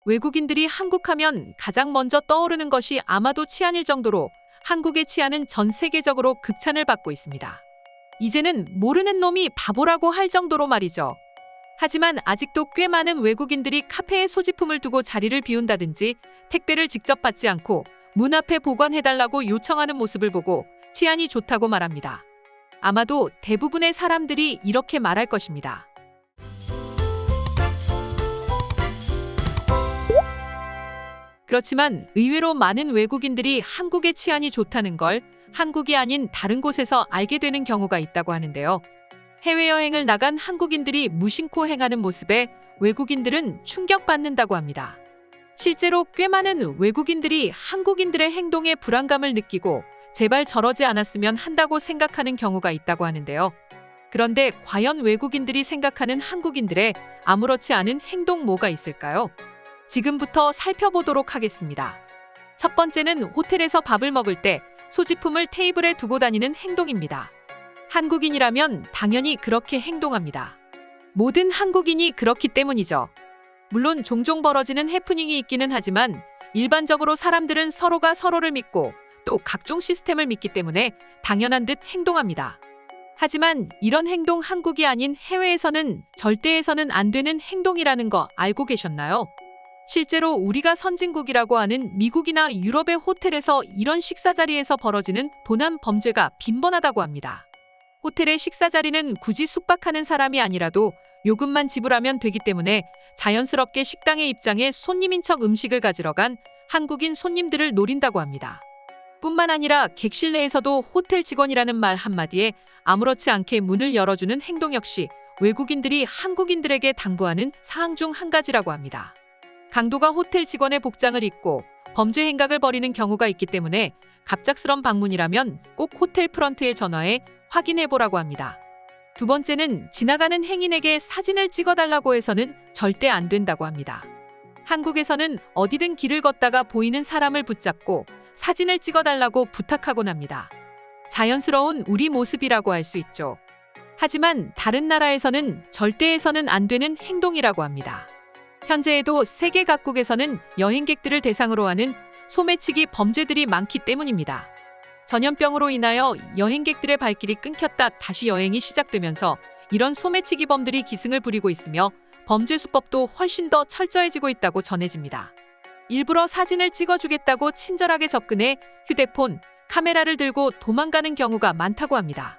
외국인들이 한국하면 가장 먼저 떠오르는 것이 아마도 치안일 정도로 한국의 치안은 전 세계적으로 극찬을 받고 있습니다. 이제는 모르는 놈이 바보라고 할 정도로 말이죠. 하지만 아직도 꽤 많은 외국인들이 카페에 소지품을 두고 자리를 비운다든지 택배를 직접 받지 않고 문 앞에 보관해달라고 요청하는 모습을 보고 치안이 좋다고 말합니다. 아마도 대부분의 사람들이 이렇게 말할 것입니다. 그렇지만 의외로 많은 외국인들이 한국의 치안이 좋다는 걸 한국이 아닌 다른 곳에서 알게 되는 경우가 있다고 하는데요. 해외여행을 나간 한국인들이 무심코 행하는 모습에 외국인들은 충격받는다고 합니다. 실제로 꽤 많은 외국인들이 한국인들의 행동에 불안감을 느끼고 제발 저러지 않았으면 한다고 생각하는 경우가 있다고 하는데요. 그런데 과연 외국인들이 생각하는 한국인들의 아무렇지 않은 행동 뭐가 있을까요? 지금부터 살펴보도록 하겠습니다. 첫 번째는 호텔에서 밥을 먹을 때 소지품을 테이블에 두고 다니는 행동입니다. 한국인이라면 당연히 그렇게 행동합니다. 모든 한국인이 그렇기 때문이죠. 물론 종종 벌어지는 해프닝이 있기는 하지만 일반적으로 사람들은 서로가 서로를 믿고 또 각종 시스템을 믿기 때문에 당연한 듯 행동합니다. 하지만 이런 행동 한국이 아닌 해외에서는 절대 해서는 안 되는 행동이라는 거 알고 계셨나요? 실제로 우리가 선진국이라고 하는 미국이나 유럽의 호텔에서 이런 식사 자리에서 벌어지는 도난 범죄가 빈번하다고 합니다. 호텔의 식사 자리는 굳이 숙박하는 사람이 아니라도 요금만 지불하면 되기 때문에 자연스럽게 식당의 입장에 손님인 척 음식을 가지러 간 한국인 손님들을 노린다고 합니다. 뿐만 아니라 객실 내에서도 호텔 직원이라는 말 한마디에 아무렇지 않게 문을 열어주는 행동 역시 외국인들이 한국인들에게 당부하는 사항 중 한 가지라고 합니다. 강도가 호텔 직원의 복장을 입고 범죄 행각을 벌이는 경우가 있기 때문에 갑작스런 방문이라면 꼭 호텔 프런트에 전화해 확인해보라고 합니다. 두 번째는 지나가는 행인에게 사진을 찍어달라고 해서는 절대 안 된다고 합니다. 한국에서는 어디든 길을 걷다가 보이는 사람을 붙잡고 사진을 찍어달라고 부탁하곤 합니다. 자연스러운 우리 모습이라고 할 수 있죠. 하지만 다른 나라에서는 절대 해서는 안 되는 행동이라고 합니다. 현재에도 세계 각국에서는 여행객들을 대상으로 하는 소매치기 범죄들이 많기 때문입니다. 전염병으로 인하여 여행객들의 발길이 끊겼다 다시 여행이 시작되면서 이런 소매치기범들이 기승을 부리고 있으며 범죄 수법도 훨씬 더 철저해지고 있다고 전해집니다. 일부러 사진을 찍어주겠다고 친절하게 접근해 휴대폰, 카메라를 들고 도망가는 경우가 많다고 합니다.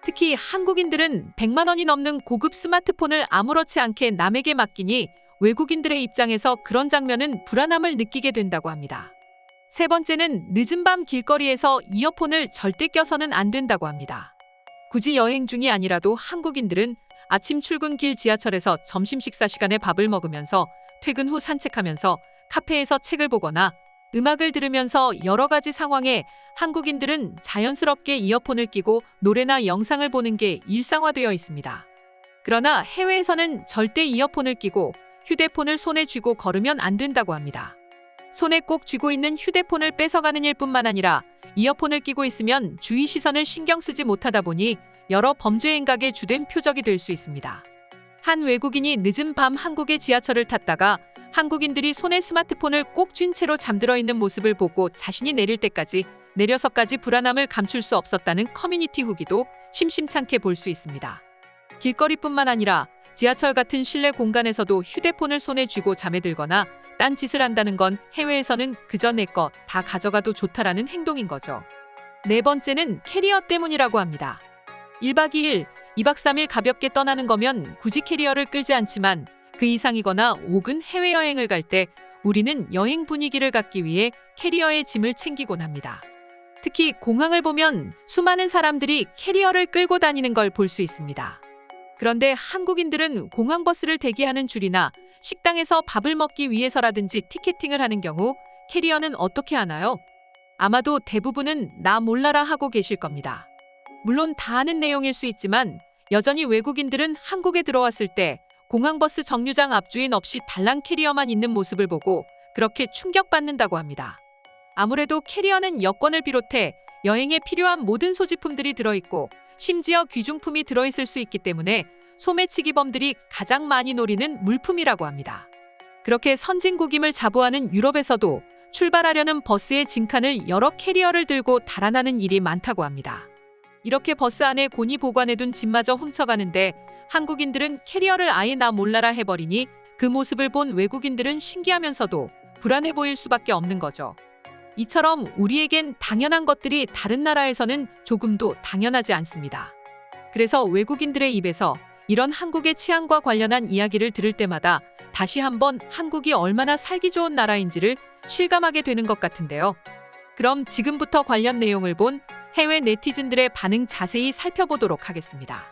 특히 한국인들은 100만 원이 넘는 고급 스마트폰을 아무렇지 않게 남에게 맡기니 외국인들의 입장에서 그런 장면은 불안함을 느끼게 된다고 합니다. 세 번째는 늦은 밤 길거리에서 이어폰을 절대 껴서는 안 된다고 합니다. 굳이 여행 중이 아니라도 한국인들은 아침 출근길 지하철에서 점심 식사 시간에 밥을 먹으면서 퇴근 후 산책하면서 카페에서 책을 보거나 음악을 들으면서 여러 가지 상황에 한국인들은 자연스럽게 이어폰을 끼고 노래나 영상을 보는 게 일상화되어 있습니다. 그러나 해외에서는 절대 이어폰을 끼고 휴대폰을 손에 쥐고 걸으면 안 된다고 합니다. 손에 꼭 쥐고 있는 휴대폰을 뺏어가는 일뿐만 아니라 이어폰을 끼고 있으면 주위 시선을 신경 쓰지 못하다 보니 여러 범죄 행각의 주된 표적이 될 수 있습니다. 한 외국인이 늦은 밤 한국의 지하철을 탔다가 한국인들이 손에 스마트폰을 꼭 쥔 채로 잠들어 있는 모습을 보고 자신이 내릴 때까지 내려서까지 불안함을 감출 수 없었다는 커뮤니티 후기도 심심찮게 볼 수 있습니다. 길거리뿐만 아니라 지하철 같은 실내 공간에서도 휴대폰을 손에 쥐고 잠에 들거나 딴짓을 한다는 건 해외에서는 그저 내 거 다 가져가도 좋다라는 행동인 거죠. 네 번째는 캐리어 때문이라고 합니다. 1박 2일, 2박 3일 가볍게 떠나는 거면 굳이 캐리어를 끌지 않지만 그 이상이거나 혹은 해외여행을 갈 때 우리는 여행 분위기를 갖기 위해 캐리어에 짐을 챙기곤 합니다. 특히 공항을 보면 수많은 사람들이 캐리어를 끌고 다니는 걸 볼 수 있습니다. 그런데 한국인들은 공항버스를 대기하는 줄이나 식당에서 밥을 먹기 위해서라든지 티켓팅을 하는 경우 캐리어는 어떻게 하나요? 아마도 대부분은 나 몰라라 하고 계실 겁니다. 물론 다 아는 내용일 수 있지만 여전히 외국인들은 한국에 들어왔을 때 공항버스 정류장 앞주인 없이 달랑 캐리어만 있는 모습을 보고 그렇게 충격받는다고 합니다. 아무래도 캐리어는 여권을 비롯해 여행에 필요한 모든 소지품들이 들어있고 심지어 귀중품이 들어있을 수 있기 때문에 소매치기범들이 가장 많이 노리는 물품이라고 합니다. 그렇게 선진국임을 자부하는 유럽에서도 출발하려는 버스의 진칸을 여러 캐리어를 들고 달아나는 일이 많다고 합니다. 이렇게 버스 안에 곤히 보관해둔 짐마저 훔쳐가는데 한국인들은 캐리어를 아예 나 몰라라 해버리니 그 모습을 본 외국인들은 신기하면서도 불안해 보일 수밖에 없는 거죠. 이처럼 우리에겐 당연한 것들이 다른 나라에서는 조금도 당연하지 않습니다. 그래서 외국인들의 입에서 이런 한국의 치안과 관련한 이야기를 들을 때마다 다시 한번 한국이 얼마나 살기 좋은 나라인지를 실감하게 되는 것 같은데요. 그럼 지금부터 관련 내용을 본 해외 네티즌들의 반응 자세히 살펴보도록 하겠습니다.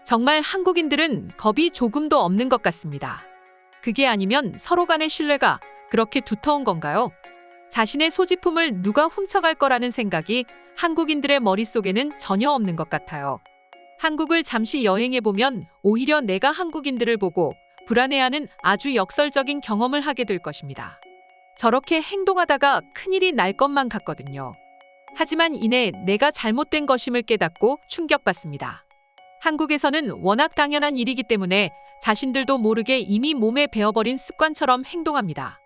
정말 한국인들은 겁이 조금도 없는 것 같습니다. 그게 아니면 서로 간의 신뢰가 그렇게 두터운 건가요? 자신의 소지품을 누가 훔쳐갈 거라는 생각이 한국인들의 머릿속에는 전혀 없는 것 같아요. 한국을 잠시 여행해보면 오히려 내가 한국인들을 보고 불안해하는 아주 역설적인 경험을 하게 될 것입니다. 저렇게 행동하다가 큰일이 날 것만 같거든요. 하지만 이내 내가 잘못된 것임을 깨닫고 충격받습니다. 한국에서는 워낙 당연한 일이기 때문에 자신들도 모르게 이미 몸에 배어버린 습관처럼 행동합니다.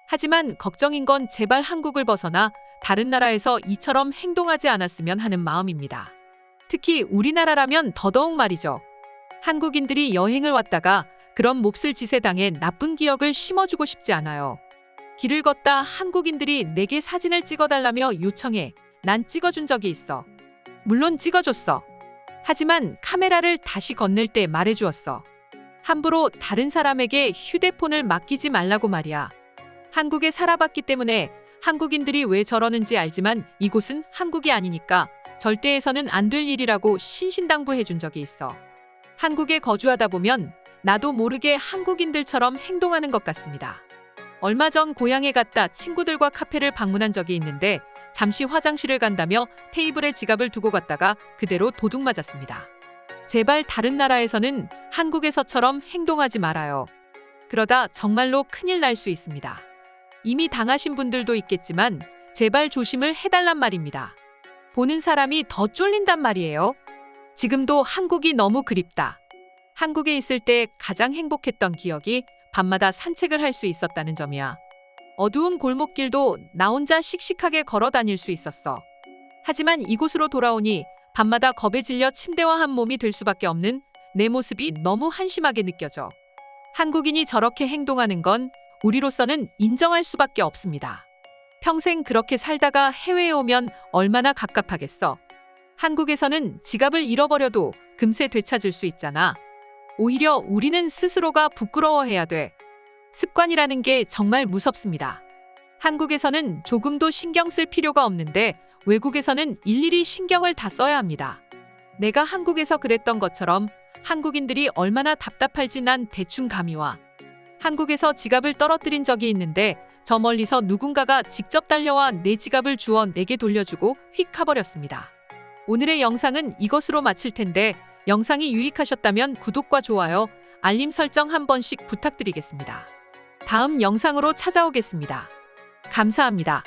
하지만 걱정인 건 제발 한국을 벗어나 다른 나라에서 이처럼 행동하지 않았으면 하는 마음입니다. 특히 우리나라라면 더더욱 말이죠. 한국인들이 여행을 왔다가 그런 몹쓸 짓에 당해 나쁜 기억을 심어주고 싶지 않아요. 길을 걷다 한국인들이 내게 사진을 찍어달라며 요청해 난 찍어준 적이 있어. 물론 찍어줬어. 하지만 카메라를 다시 건넬 때 말해주었어. 함부로 다른 사람에게 휴대폰을 맡기지 말라고 말이야. 한국에 살아봤기 때문에 한국인들이 왜 저러는지 알지만 이곳은 한국이 아니니까 절대 해서는 안 될 일이라고 신신당부해 준 적이 있어. 한국에 거주하다 보면 나도 모르게 한국인들처럼 행동하는 것 같습니다. 얼마 전 고향에 갔다 친구들과 카페를 방문한 적이 있는데 잠시 화장실을 간다며 테이블에 지갑을 두고 갔다가 그대로 도둑 맞았습니다. 제발 다른 나라에서는 한국에서처럼 행동하지 말아요. 그러다 정말로 큰일 날 수 있습니다. 이미 당하신 분들도 있겠지만 제발 조심을 해달란 말입니다. 보는 사람이 더 쫄린단 말이에요. 지금도 한국이 너무 그립다. 한국에 있을 때 가장 행복했던 기억이 밤마다 산책을 할 수 있었다는 점이야. 어두운 골목길도 나 혼자 씩씩하게 걸어 다닐 수 있었어. 하지만 이곳으로 돌아오니 밤마다 겁에 질려 침대와 한 몸이 될 수밖에 없는 내 모습이 너무 한심하게 느껴져. 한국인이 저렇게 행동하는 건 우리로서는 인정할 수밖에 없습니다. 평생 그렇게 살다가 해외에 오면 얼마나 갑갑하겠어. 한국에서는 지갑을 잃어버려도 금세 되찾을 수 있잖아. 오히려 우리는 스스로가 부끄러워해야 돼. 습관이라는 게 정말 무섭습니다. 한국에서는 조금도 신경 쓸 필요가 없는데 외국에서는 일일이 신경을 다 써야 합니다. 내가 한국에서 그랬던 것처럼 한국인들이 얼마나 답답할지 난 대충 감이 와. 한국에서 지갑을 떨어뜨린 적이 있는데 저 멀리서 누군가가 직접 달려와 내 지갑을 주워 내게 돌려주고 휙 가버렸습니다. 오늘의 영상은 이것으로 마칠 텐데 영상이 유익하셨다면 구독과 좋아요, 알림 설정 한 번씩 부탁드리겠습니다. 다음 영상으로 찾아오겠습니다. 감사합니다.